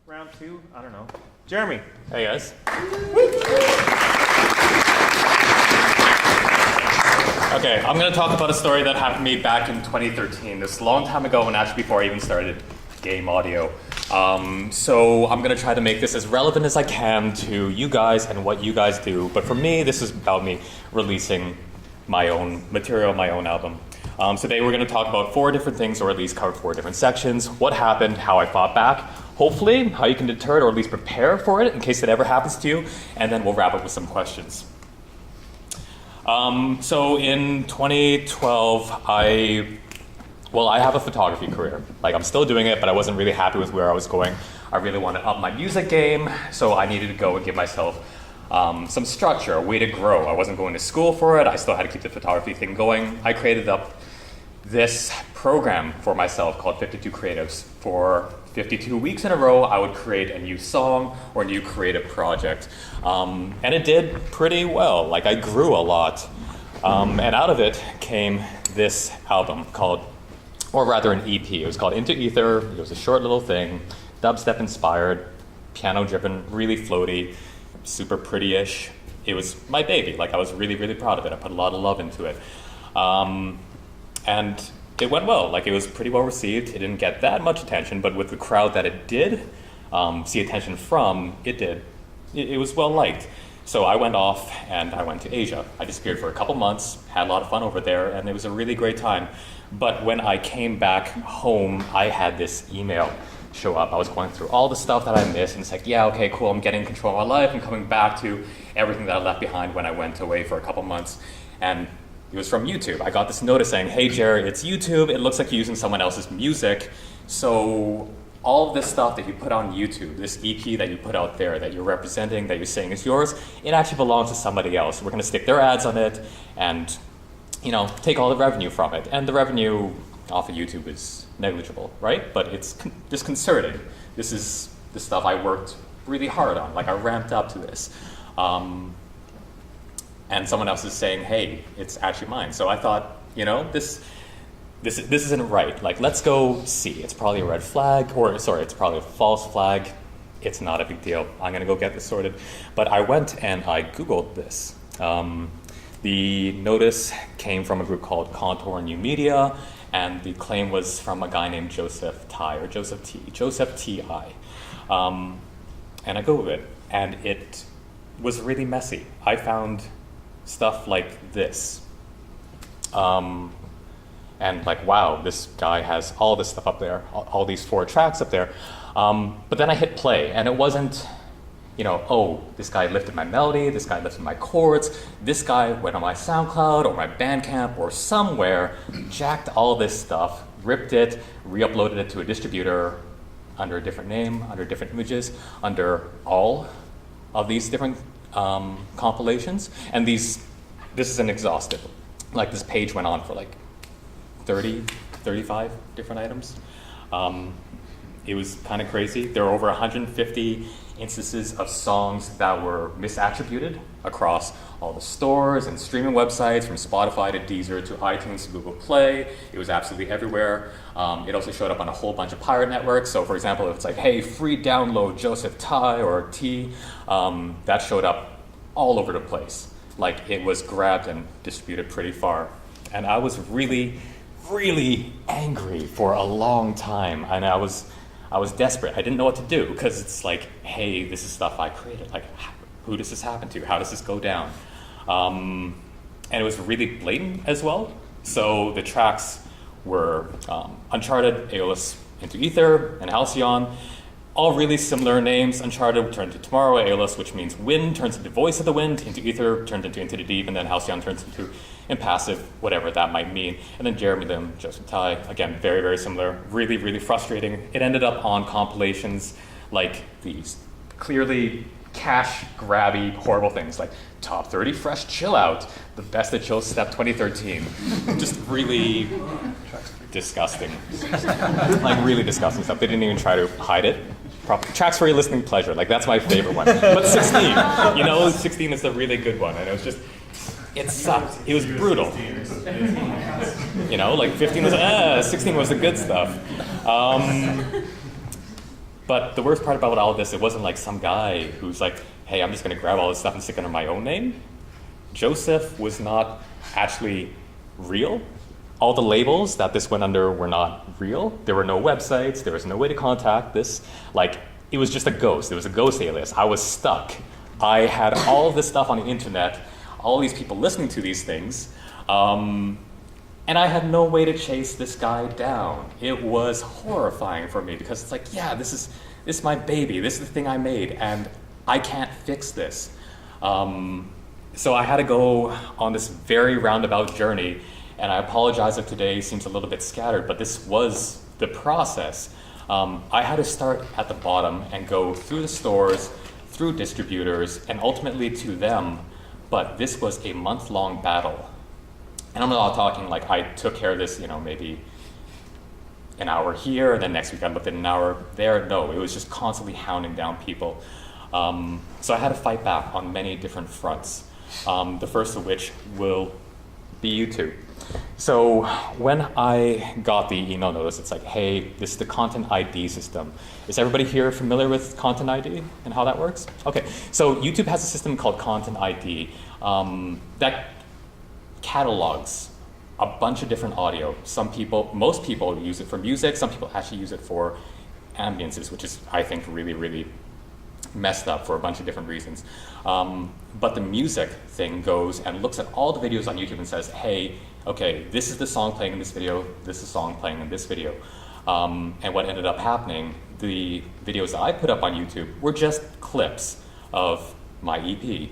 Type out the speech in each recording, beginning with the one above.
round two? I don't know. Jeremy. Hey guys. Okay, I'm going to talk about a story that happened to me back in 2013. This is a long time ago, and actually before I even started game audio. So I'm going to try to make this as relevant as I can to you guys and what you guys do. But for me, this is about me releasing my own material, my own album. Today we're going to talk about 4 different things, or at least cover 4 different sections. What happened, how I fought back, hopefully how you can deter it or at least prepare for it in case it ever happens to you, and then we'll wrap up with some questions. So in 2012, I have a photography career. Like, I'm still doing it, but I wasn't really happy with where I was going. I really wanted to up my music game, so I needed to go and give myself some structure, a way to grow. I wasn't going to school for it. I still had to keep the photography thing going. I created up this program for myself called 52 Creatives. For 52 weeks in a row, I would create a new song or a new creative project. And it did pretty well. Like, I grew a lot. And out of it came this album called, or rather an EP. It was called Into Ether. It was a short little thing, dubstep inspired, piano driven, really floaty, super pretty-ish. It was my baby. Like, I was really, really proud of it. I put a lot of love into it. And it went well. Like, it was pretty well received. It didn't get that much attention, but with the crowd that it did see attention from, it was well liked. So I went off and I went to Asia. I disappeared for a couple months, had a lot of fun over there, and it was a really great time. But when I came back home, I had this email show up. I was going through all the stuff that I missed, and it's like, yeah, okay, cool, I'm getting control of my life. I'm coming back to everything that I left behind when I went away for a couple months. And it was from YouTube. I got this notice saying, hey, Jerry, it's YouTube. It looks like you're using someone else's music. So all of this stuff that you put on YouTube, this EP that you put out there, that you're representing, that you're saying is yours, it actually belongs to somebody else. We're going to stick their ads on it and, take all the revenue from it. And the revenue off of YouTube is negligible, right? But it's disconcerting. This is the stuff I worked really hard on. Like, I ramped up to this. And someone else is saying, hey, it's actually mine. So I thought, this isn't right. Like, let's go see. It's probably a red flag, it's probably a false flag. It's not a big deal. I'm gonna go get this sorted. But I went and I Googled this. The notice came from a group called Contour New Media, and the claim was from a guy named Joseph T.I. And I Googled it, and it was really messy. I found stuff like this. And like, wow, this guy has all this stuff up there, all these 4 tracks up there. But then I hit play, and it wasn't, oh, this guy lifted my melody, this guy lifted my chords, this guy went on my SoundCloud or my Bandcamp or somewhere, jacked all this stuff, ripped it, re-uploaded it to a distributor under a different name, under different images, under all of these different compilations. And this isn't exhaustive. Like, this page went on for like 30, 35 different items. It was kind of crazy. There were over 150 instances of songs that were misattributed across all the stores and streaming websites, from Spotify to Deezer to iTunes to Google Play. It was absolutely everywhere. It also showed up on a whole bunch of pirate networks. So for example, if it's like, hey, free download Joseph Ty or T, that showed up all over the place. Like, it was grabbed and distributed pretty far. And I was really, really angry for a long time. And I was desperate. I didn't know what to do, because it's like, hey, this is stuff I created. Like, who does this happen to? How does this go down? And it was really blatant as well. So the tracks were Uncharted, Aeolus, Into Ether, and Halcyon. All really similar names. Uncharted turned to Tomorrow, Aeolus, which means wind, turns into Voice of the Wind. Into Ether turned into the Deep, and then Halcyon turns into Impassive, whatever that might mean. And then Jeremy Lim, Joseph Ty, again, very, very similar. Really, really frustrating. It ended up on compilations like these clearly cash-grabby, horrible things like Top 30 Fresh Chill Out, the best of Chill Step 2013. Just really disgusting. Like, really disgusting stuff. They didn't even try to hide it. Tracks for your listening pleasure. Like, that's my favorite one. But 16, 16 is a really good one. And it was just, it sucked. It was brutal. Like 15 was, 16 was the good stuff. But the worst part about all this, it wasn't like some guy who's like, hey, I'm just going to grab all this stuff and stick it under my own name. Joseph was not actually real. All the labels that this went under were not real. There were no websites. There was no way to contact this. Like, it was just a ghost. It was a ghost alias. I was stuck. I had all of this stuff on the internet, all these people listening to these things, and I had no way to chase this guy down. It was horrifying for me because it's like, yeah, this is my baby. This is the thing I made, and I can't fix this. So I had to go on this very roundabout journey, and I apologize if today seems a little bit scattered, but this was the process. I had to start at the bottom and go through the stores, through distributors, and ultimately to them, but this was a month-long battle. And I'm not talking like I took care of this, maybe an hour here, and then next week I looked at an hour there. No, it was just constantly hounding down people. So I had to fight back on many different fronts. The first of which will be YouTube. So when I got the email notice, it's like, hey, this is the Content ID system. Is everybody here familiar with Content ID and how that works? Okay, so YouTube has a system called Content ID that catalogs a bunch of different audio. Most people use it for music. Some people actually use it for ambiances, which is, I think, really, really messed up for a bunch of different reasons. But the music thing goes and looks at all the videos on YouTube and says, hey, okay, this is the song playing in this video, this is the song playing in this video. And what ended up happening, the videos that I put up on YouTube were just clips of my EP.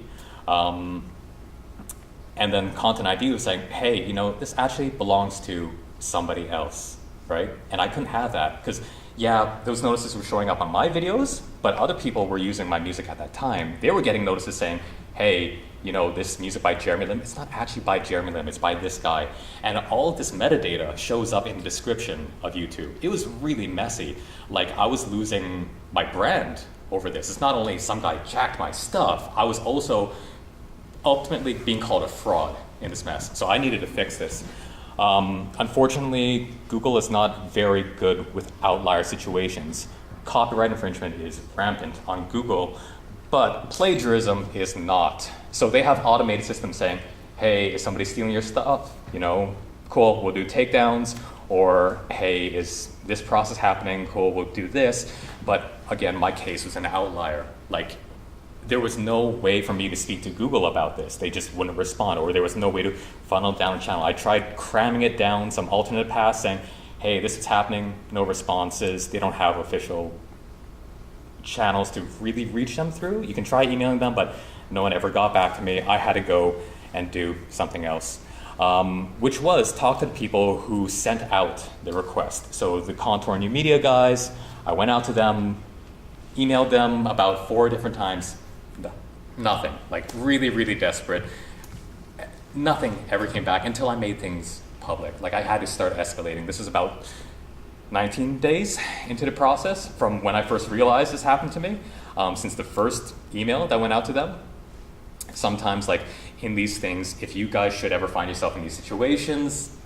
And then Content ID was saying, hey, this actually belongs to somebody else, right? And I couldn't have that because, yeah, those notices were showing up on my videos, but other people were using my music at that time. They were getting notices saying, hey, this music by Jeremy Lim, it's not actually by Jeremy Lim, it's by this guy. And all of this metadata shows up in the description of YouTube. It was really messy. Like, I was losing my brand over this. It's not only some guy jacked my stuff, I was also ultimately being called a fraud in this mess. So I needed to fix this. Unfortunately, Google is not very good with outlier situations. Copyright infringement is rampant on Google, but plagiarism is not. So they have automated systems saying, hey, is somebody stealing your stuff? Cool, we'll do takedowns. Or, hey, is this process happening? Cool, we'll do this. But again, my case was an outlier. Like, there was no way for me to speak to Google about this. They just wouldn't respond, or there was no way to funnel down a channel. I tried cramming it down some alternate paths saying, hey, this is happening, no responses. They don't have official channels to really reach them through. You can try emailing them, but no one ever got back to me. I had to go and do something else, which was talk to the people who sent out the request. So the Contour New Media guys, I went out to them, emailed them about 4 different times. Nothing, like really, really desperate. Nothing ever came back until I made things public. Like, I had to start escalating. This was about 19 days into the process from when I first realized this happened to me, since the first email that went out to them. Sometimes, like, in these things, if you guys should ever find yourself in these situations,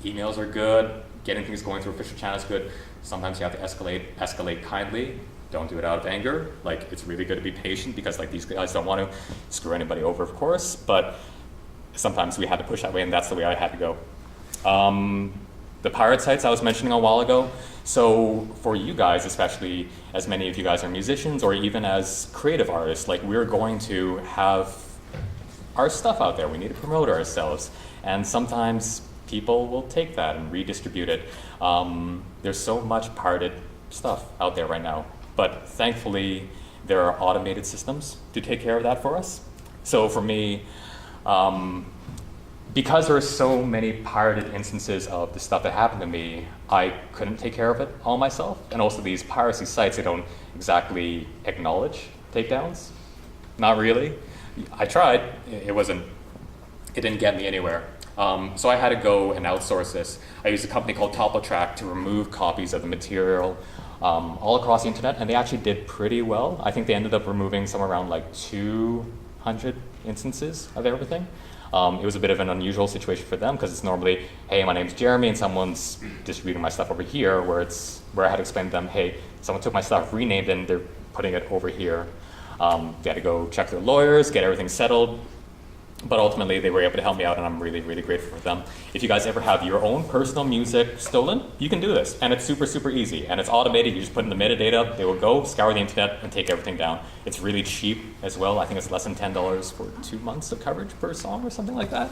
emails are good, getting things going through official channels is good. Sometimes you have to escalate kindly. Don't do it out of anger. Like, it's really good to be patient because, like, these guys don't want to screw anybody over, of course, but sometimes we had to push that way, and that's the way I had to go. The pirate sites I was mentioning a while ago. So for you guys, especially as many of you guys are musicians or even as creative artists, like, we're going to have our stuff out there. We need to promote ourselves. And sometimes people will take that and redistribute it. There's so much pirated stuff out there right now. But thankfully, there are automated systems to take care of that for us. So for me, because there are so many pirated instances of the stuff that happened to me, I couldn't take care of it all myself. And also these piracy sites, they don't exactly acknowledge takedowns. Not really. I tried, it didn't get me anywhere. So I had to go and outsource this. I used a company called TopoTrack to remove copies of the material all across the internet, and they actually did pretty well. I think they ended up removing somewhere around like 200 instances of everything. It was a bit of an unusual situation for them because it's normally, hey, my name's Jeremy and someone's distributing my stuff over here, where I had to explain to them, hey, someone took my stuff, renamed it, and they're putting it over here. They had to go check their lawyers, get everything settled. But ultimately, they were able to help me out, and I'm really, really grateful for them. If you guys ever have your own personal music stolen, you can do this. And it's super, super easy. And it's automated. You just put in the metadata. They will go, scour the internet, and take everything down. It's really cheap as well. I think it's less than $10 for 2 months of coverage per song or something like that.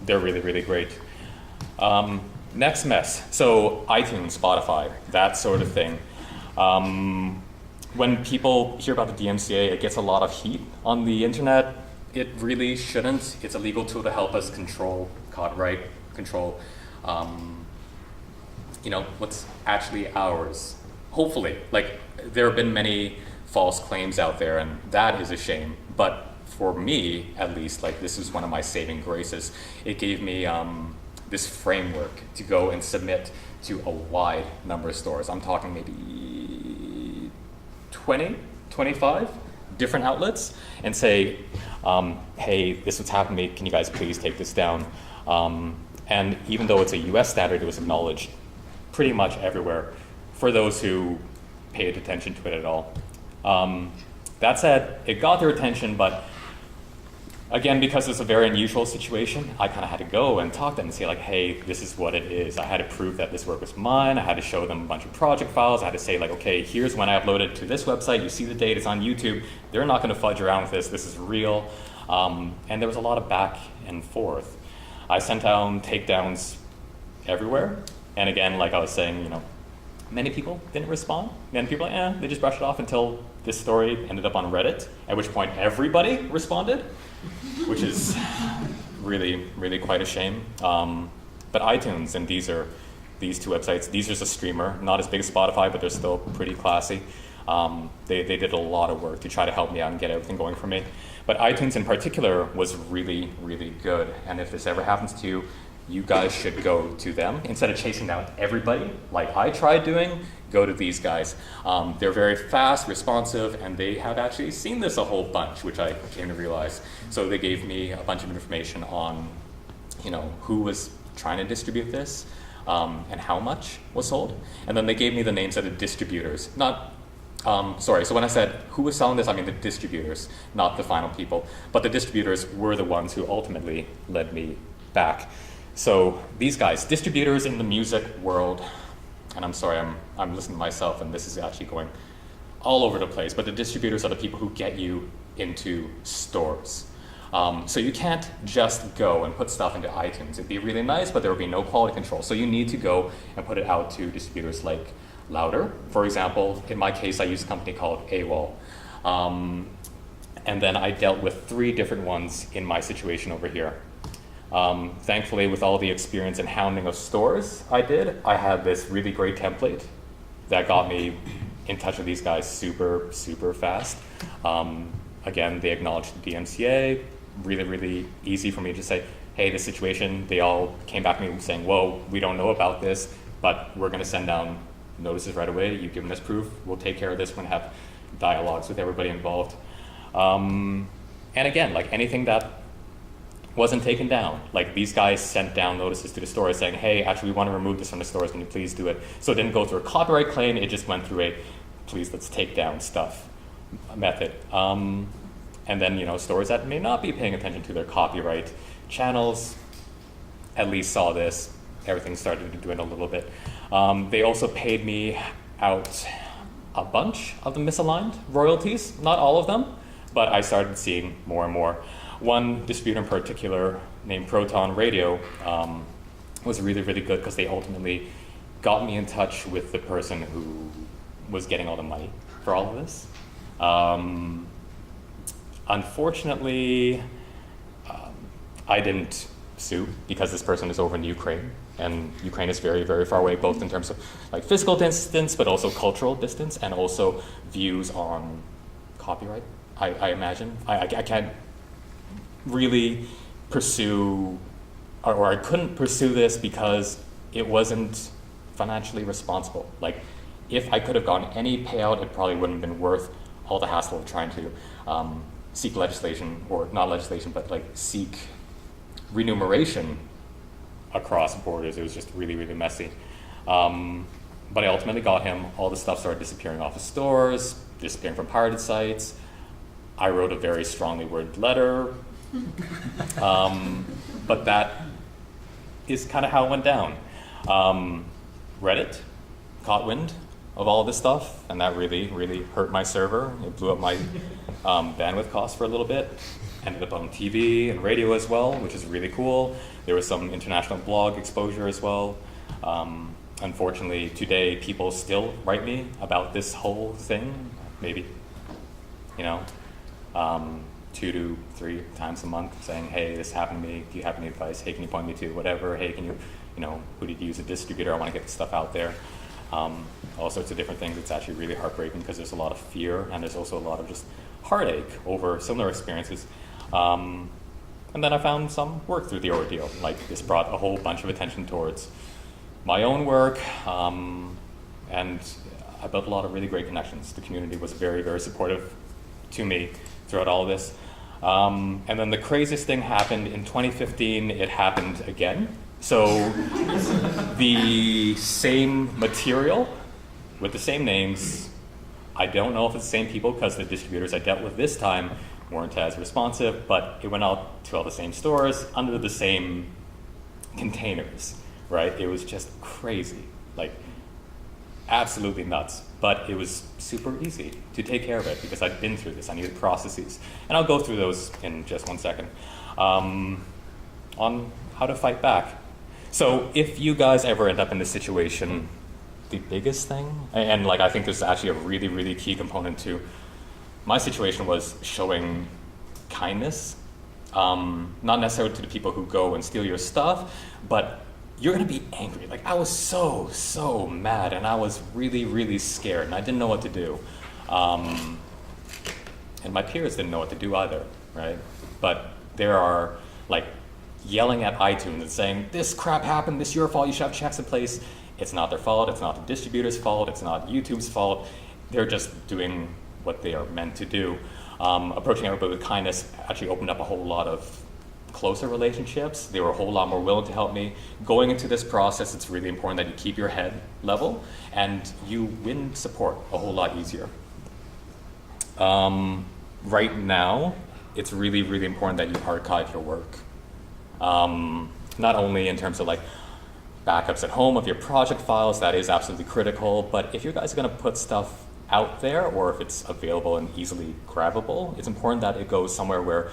They're really, really great. Next mess. So iTunes, Spotify, that sort of thing. When people hear about the DMCA, it gets a lot of heat on the internet. It really shouldn't. It's a legal tool to help us control copyright, control, what's actually ours. Hopefully, like there have been many false claims out there, and that is a shame. But for me, at least, like this is one of my saving graces. It gave me this framework to go and submit to a wide number of stores. I'm talking maybe 20, 25 different outlets and say, hey, this is what's happened to me, can you guys please take this down? And even though it's a US standard, it was acknowledged pretty much everywhere for those who paid attention to it at all. That said, it got their attention, but again, because it's a very unusual situation, I kind of had to go and talk to them and say like, hey, this is what it is. I had to prove that this work was mine. I had to show them a bunch of project files. I had to say like, okay, here's when I uploaded to this website. You see the date, it's on YouTube. They're not going to fudge around with this. This is real. And there was a lot of back and forth. I sent down takedowns everywhere. And again, like I was saying, many people didn't respond. Many people, they just brushed it off until this story ended up on Reddit, at which point everybody responded, which is really, really quite a shame. But iTunes and these two websites, these are just a streamer, not as big as Spotify, but they're still pretty classy. They did a lot of work to try to help me out and get everything going for me. But iTunes in particular was really, really good. And if this ever happens to you, you guys should go to them. Instead of chasing down everybody, like I tried doing, go to these guys. They're very fast, responsive, and they have actually seen this a whole bunch, which I came to realize. So they gave me a bunch of information on, who was trying to distribute this, and how much was sold. And then they gave me the names of the distributors. So when I said who was selling this, I mean the distributors, not the final people. But the distributors were the ones who ultimately led me back. So these guys, distributors in the music world, and I'm sorry, I'm listening to myself and this is actually going all over the place, but the distributors are the people who get you into stores. So you can't just go and put stuff into iTunes. It'd be really nice, but there would be no quality control. So you need to go and put it out to distributors like Louder. For example, in my case, I used a company called AWOL. And then I dealt with 3 different ones in my situation over here. Thankfully, with all the experience and hounding of stores I had this really great template that got me in touch with these guys super, super fast. Again, they acknowledged the DMCA, really, really easy for me to say, hey, this situation, they all came back to me saying, whoa, we don't know about this, but we're gonna send down notices right away. You've given us proof, we'll take care of this. We're gonna have dialogues with everybody involved. And again, like anything that wasn't taken down. Like these guys sent down notices to the stores saying, hey, actually we want to remove this from the stores, can you please do it? So it didn't go through a copyright claim, it just went through a please let's take down stuff method. And then stores that may not be paying attention to their copyright channels at least saw this, everything started to dwindle a little bit. They also paid me out a bunch of the misaligned royalties, not all of them, but I started seeing more and more. One distributor in particular, named Proton Radio, was really, really good because they ultimately got me in touch with the person who was getting all the money for all of this. Unfortunately, I didn't sue because this person is over in Ukraine, and Ukraine is very, very far away, both in terms of like physical distance, but also cultural distance, and also views on copyright. I imagine I can't really pursue, or I couldn't pursue this because it wasn't financially responsible. Like, if I could have gotten any payout, it probably wouldn't have been worth all the hassle of trying to seek legislation, or not legislation, but like seek remuneration across borders. It was just really, really messy. But I ultimately got him. All the stuff started disappearing off of stores, disappearing from pirated sites. I wrote a very strongly worded letter. But that is kind of how it went down. Reddit caught wind of all this stuff, and that really, really hurt my server. It blew up my bandwidth costs for a little bit. Ended up on TV and radio as well, which is really cool. There was some international blog exposure as well. Unfortunately, today people still write me about this whole thing, maybe, 2 to 3 times a month, saying, hey, this happened to me, do you have any advice? Hey, can you point me to whatever? Hey, can you, who did you use a distributor? I want to get the stuff out there. All sorts of different things. It's actually really heartbreaking because there's a lot of fear and there's also a lot of just heartache over similar experiences. And then I found some work through the ordeal. Like, this brought a whole bunch of attention towards my own work, and I built a lot of really great connections. The community was very, very supportive to me throughout all of this. And then the craziest thing happened in 2015. It happened again. So the same material with the same names. I don't know if it's the same people because the distributors I dealt with this time weren't as responsive, but it went out to all the same stores under the same containers, right? It was just crazy, like absolutely nuts. But it was super easy to take care of it because I'd been through this. I needed processes. And I'll go through those in just 1 second on how to fight back. So if you guys ever end up in this situation, the biggest thing, and like I think there's actually a really, really key component to my situation, was showing kindness, not necessarily to the people who go and steal your stuff, but you're gonna be angry. Like, I was so mad, and I was really, really scared, and I didn't know what to do. And my peers didn't know what to do either, right? But there are like yelling at iTunes and saying, this crap happened, this is your fault, you should have checks in place. It's not their fault, it's not the distributor's fault, it's not YouTube's fault. They're just doing what they are meant to do. Approaching everybody with kindness actually opened up a whole lot of closer relationships. They were a whole lot more willing to help me. Going into this process, it's really important that you keep your head level and you win support a whole lot easier. Right now, it's really, really important that you archive your work. Not only in terms of like backups at home of your project files, that is absolutely critical, but if you guys are gonna put stuff out there, or if it's available and easily grabbable, it's important that it goes somewhere where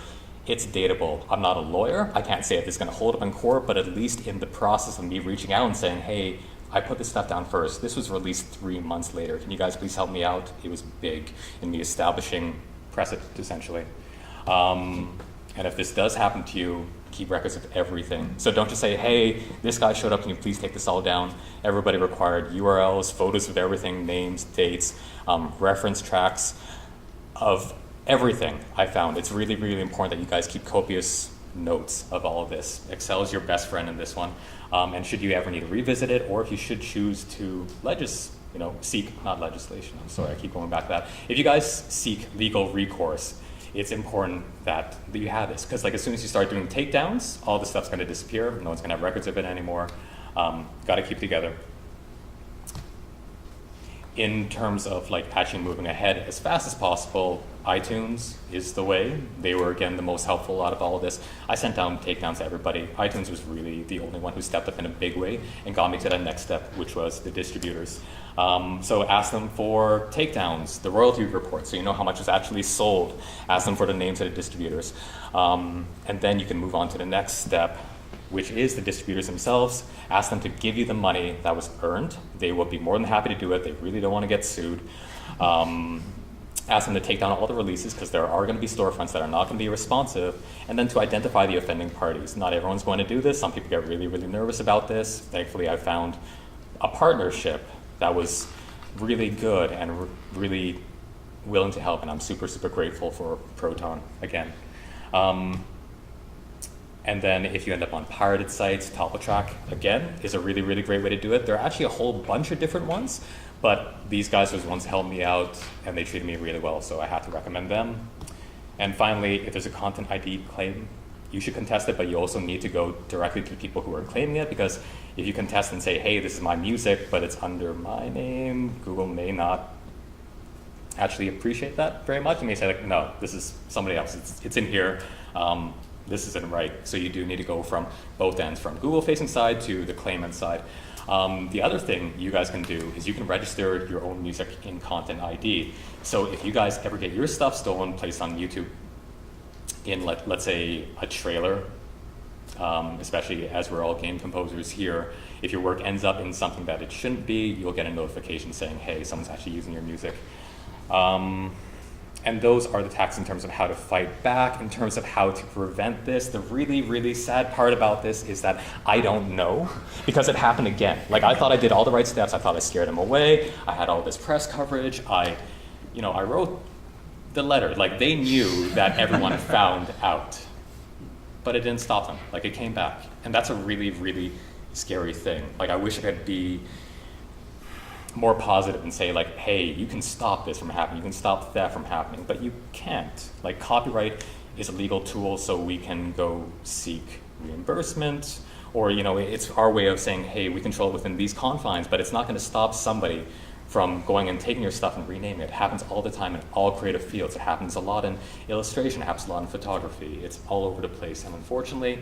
it's dateable. I'm not a lawyer, I can't say if it's gonna hold up in court, but at least in the process of me reaching out and saying, hey, I put this stuff down first. This was released 3 months later. Can you guys please help me out? It was big in me establishing precedent, essentially. And if this does happen to you, keep records of everything. So don't just say, hey, this guy showed up, can you please take this all down? Everybody required URLs, photos of everything, names, dates, reference tracks of everything I found. It's really, really important that you guys keep copious notes of all of this. Excel is your best friend in this one. And should you ever need to revisit it, or if you should choose to seek, not legislation, I'm sorry, I keep going back to that. If you guys seek legal recourse, it's important that you have this, because like as soon as you start doing takedowns, all this stuff's gonna disappear. No one's gonna have records of it anymore. Gotta keep together. In terms of like actually moving ahead as fast as possible, iTunes is the way. They were, again, the most helpful out of all of this. I sent down takedowns to everybody. iTunes was really the only one who stepped up in a big way and got me to that next step, which was the distributors. So ask them for takedowns, the royalty report, so you know how much is actually sold. Ask them for the names of the distributors. And then you can move on to the next step, which is the distributors themselves. Ask them to give you the money that was earned. They will be more than happy to do it. They really don't want to get sued. Ask them to take down all the releases, because there are going to be storefronts that are not going to be responsive, and then to identify the offending parties. Not everyone's going to do this. Some people get really, really nervous about this. Thankfully, I found a partnership that was really good and really willing to help, and I'm super, super grateful for Proton again. And then if you end up on pirated sites, ToppleTrack, again, is a really, really great way to do it. There are actually a whole bunch of different ones, but these guys were the ones who helped me out, and they treated me really well, so I have to recommend them. And finally, if there's a content ID claim, you should contest it, but you also need to go directly to the people who are claiming it, because if you contest and say, hey, this is my music, but it's under my name, Google may not actually appreciate that very much. You may say, like, no, this is somebody else. It's in here. This isn't right. So you do need to go from both ends, from Google-facing side to the claimant side. The other thing you guys can do is you can register your own music in Content ID. So if you guys ever get your stuff stolen, placed on YouTube in, let's say, a trailer, especially as we're all game composers here, if your work ends up in something that it shouldn't be, you'll get a notification saying, hey, someone's actually using your music. And those are the tactics in terms of how to fight back, in terms of how to prevent this. The really, really sad part about this is that I don't know, because it happened again. Like, I thought I did all the right steps. I thought I scared them away. I had all this press coverage. I wrote the letter. Like, they knew that everyone found out, but it didn't stop them. Like, it came back. And that's a really, really scary thing. Like, I wish I could be more positive and say, like, hey, you can stop this from happening, you can stop theft from happening, but you can't. Like, copyright is a legal tool, so we can go seek reimbursement, or, it's our way of saying, hey, we control it within these confines, but it's not going to stop somebody from going and taking your stuff and renaming it. It happens all the time in all creative fields. It happens a lot in illustration, it happens a lot in photography. It's all over the place, and unfortunately,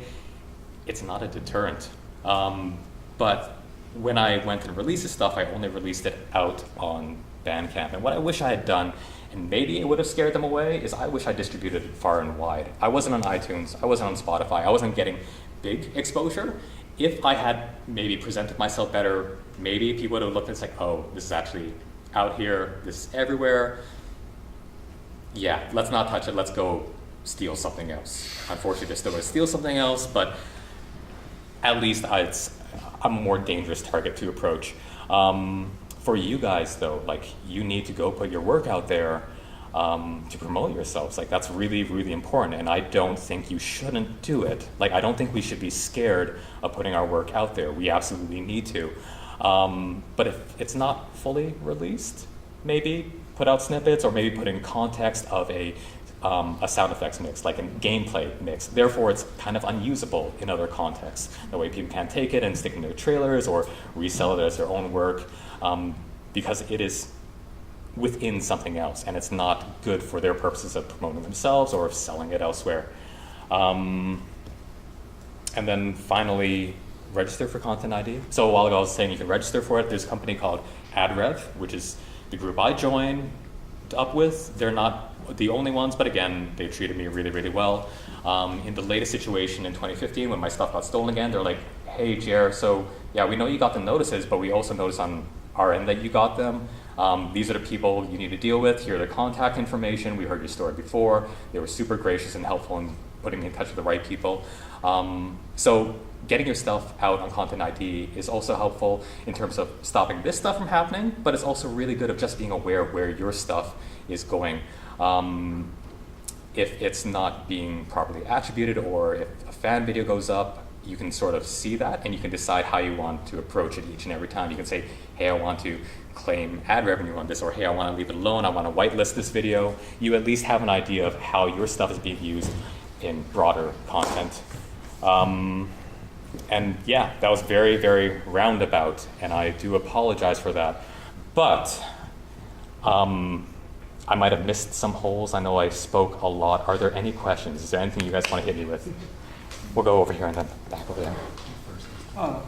it's not a deterrent. But when I went and released this stuff, I only released it out on Bandcamp. And what I wish I had done, and maybe it would have scared them away, is I wish I distributed it far and wide. I wasn't on iTunes, I wasn't on Spotify, I wasn't getting big exposure. If I had maybe presented myself better, maybe people would have looked and said, oh, this is actually out here, this is everywhere. Yeah, let's not touch it, let's go steal something else. Unfortunately, they're still going to steal something else, but at least I'm a more dangerous target to approach. For you guys, though, like, you need to go put your work out there to promote yourselves. Like, that's really, really important, and I don't think you shouldn't do it. Like, I don't think we should be scared of putting our work out there. We absolutely need to. But if it's not fully released, maybe put out snippets, or maybe put in context of a sound effects mix, like a gameplay mix. Therefore, it's kind of unusable in other contexts. That way people can't take it and stick it in their trailers or resell it as their own work, because it is within something else, and it's not good for their purposes of promoting themselves or of selling it elsewhere. And then finally, register for Content ID. So a while ago I was saying you can register for it. There's a company called AdRev, which is the group I joined up with. They're not the only ones, but again, they treated me really, really well. In the latest situation in 2015, when my stuff got stolen again, they're like, hey, Jer, so yeah, we know you got the notices, but we also noticed on our end that you got them. These are the people you need to deal with. Here are their contact information. We heard your story before. They were super gracious and helpful in putting me in touch with the right people. So getting your stuff out on Content ID is also helpful in terms of stopping this stuff from happening, but it's also really good of just being aware of where your stuff is going. If it's not being properly attributed, or if a fan video goes up, you can sort of see that, and you can decide how you want to approach it each and every time. You can say, hey, I want to claim ad revenue on this, or hey, I want to leave it alone, I want to whitelist this video. You at least have an idea of how your stuff is being used in broader content. And yeah, that was very, very roundabout, and I do apologize for that. But I might have missed some holes. I know I spoke a lot. Are there any questions? Is there anything you guys want to hit me with? We'll go over here and then back over there. Oh,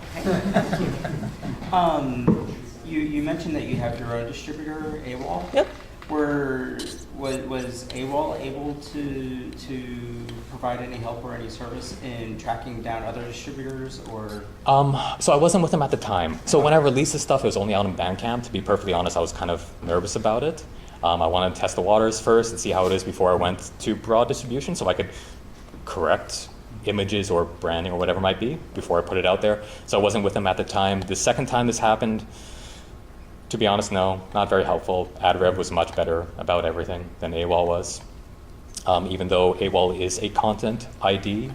you mentioned that you have your own distributor, AWOL. Yep. Was AWOL able to provide any help or any service in tracking down other distributors, or? So I wasn't with them at the time. So when I released this stuff, it was only out on Bandcamp. To be perfectly honest, I was kind of nervous about it. I wanted to test the waters first and see how it is before I went to broad distribution, so I could correct images or branding or whatever it might be before I put it out there. So I wasn't with them at the time. The second time this happened, to be honest, no, not very helpful. AdRev was much better about everything than AWOL was. Even though AWOL is a Content ID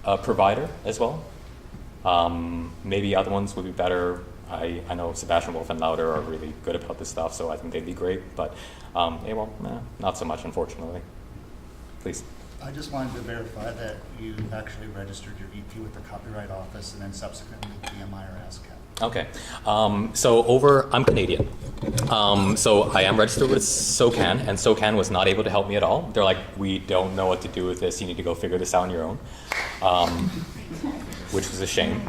provider as well. Maybe other ones would be better. I know Sebastian Wolf and Louder are really good about this stuff, so I think they'd be great. But not so much, unfortunately. Please. I just wanted to verify that you actually registered your EP with the Copyright Office and then subsequently BMI or ASCAP. Okay. I'm Canadian. So I am registered with SOCAN, and SOCAN was not able to help me at all. They're like, we don't know what to do with this. You need to go figure this out on your own, which was a shame.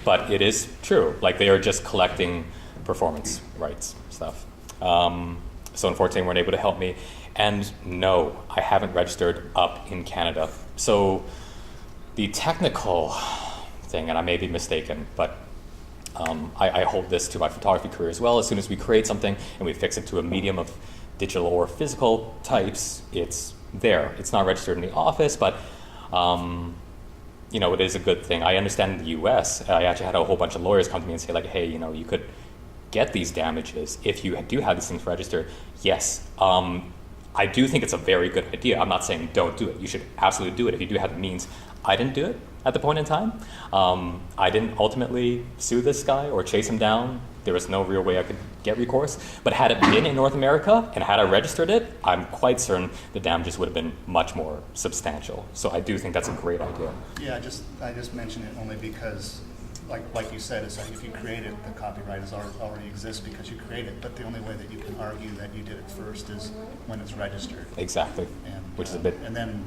But it is true. Like, they are just collecting performance rights stuff. So unfortunately, they weren't able to help me. And no, I haven't registered up in Canada. So the technical thing, and I may be mistaken, but I hold this to my photography career as well. As soon as we create something and we fix it to a medium of digital or physical types, it's there. It's not registered in the office, but it is a good thing. I understand in the US, I actually had a whole bunch of lawyers come to me and say, like, hey, you could get these damages if you do have these things registered. Yes. I do think it's a very good idea. I'm not saying don't do it. You should absolutely do it if you do have the means. I didn't do it at the point in time. I didn't ultimately sue this guy or chase him down. There was no real way I could get recourse. But had it been in North America and had I registered it, I'm quite certain the damages would have been much more substantial. So I do think that's a great idea. Yeah, I just mentioned it only because, like you said, it's like if you create it, the copyright already exists because you create it. But the only way that you can argue that you did it first is when it's registered. Exactly. And, which is a bit. And then,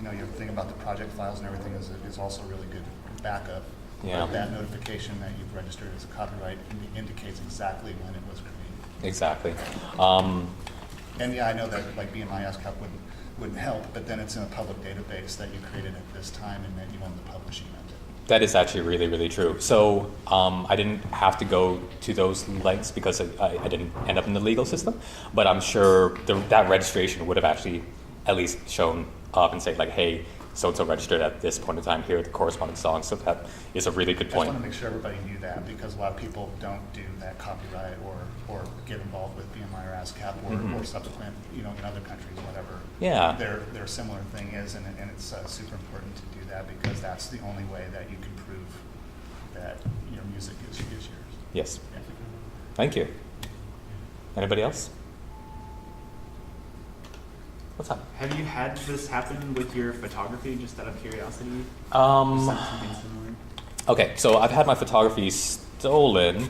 your thing about the project files and everything is also really good backup. Yeah. That notification that you've registered as a copyright indicates exactly when it was created. Exactly. And yeah, I know that like BMI ASCAP wouldn't help, but then it's in a public database that you created at this time and that you own the publishing of it. That is actually really, really true. So I didn't have to go to those lengths because I didn't end up in the legal system, but I'm sure that registration would have actually at least shown up and say, like, hey, so-and-so registered at this point in time, here are the corresponding songs. So that is a really good point. I just want to make sure everybody knew that because a lot of people don't do that copyright or get involved with BMI or ASCAP or subsequent, in other countries, whatever. Yeah. Their similar thing is, and it's super important to do that because that's the only way that you can prove that your music is yours. Yes. Yeah. Thank you. Anybody else? What's up? Have you had this happen with your photography, just out of curiosity? Something similar? Okay, so I've had my photography stolen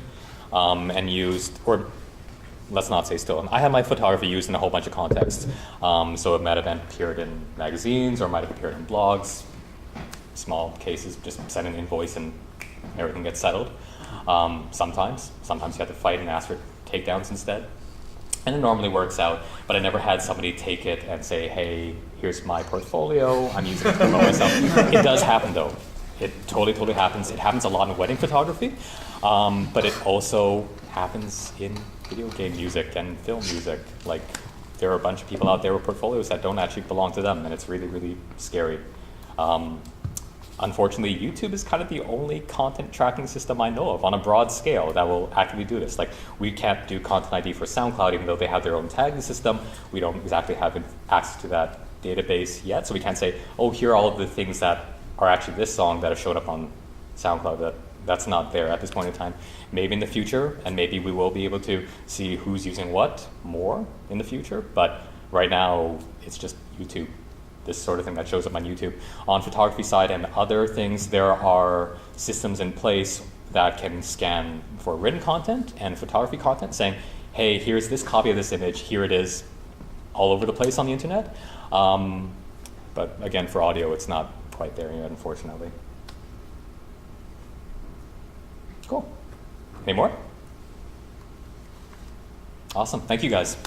and used, or let's not say stolen. I had my photography used in a whole bunch of contexts. So it might have appeared in magazines or might have appeared in blogs. Small cases, just send an invoice and everything gets settled. Sometimes you have to fight and ask for takedowns instead. And it normally works out, but I never had somebody take it and say, hey, here's my portfolio, I'm using it to promote myself. It does happen though. It totally happens. It happens a lot in wedding photography, but it also happens in video game music and film music. Like, there are a bunch of people out there with portfolios that don't actually belong to them, and it's really, really scary. Unfortunately, YouTube is kind of the only content tracking system I know of on a broad scale that will actively do this. Like, we can't do Content ID for SoundCloud, even though they have their own tagging system. We don't exactly have access to that database yet, so we can't say, oh, here are all of the things that are actually this song that have showed up on SoundCloud. That's not there at this point in time. Maybe in the future, and maybe we will be able to see who's using what more in the future, but right now, it's just YouTube. This sort of thing that shows up on YouTube. On photography side and other things, there are systems in place that can scan for written content and photography content, saying, hey, here's this copy of this image, here it is all over the place on the internet. But again, for audio, it's not quite there yet, unfortunately. Cool. Any more? Awesome. Thank you, guys.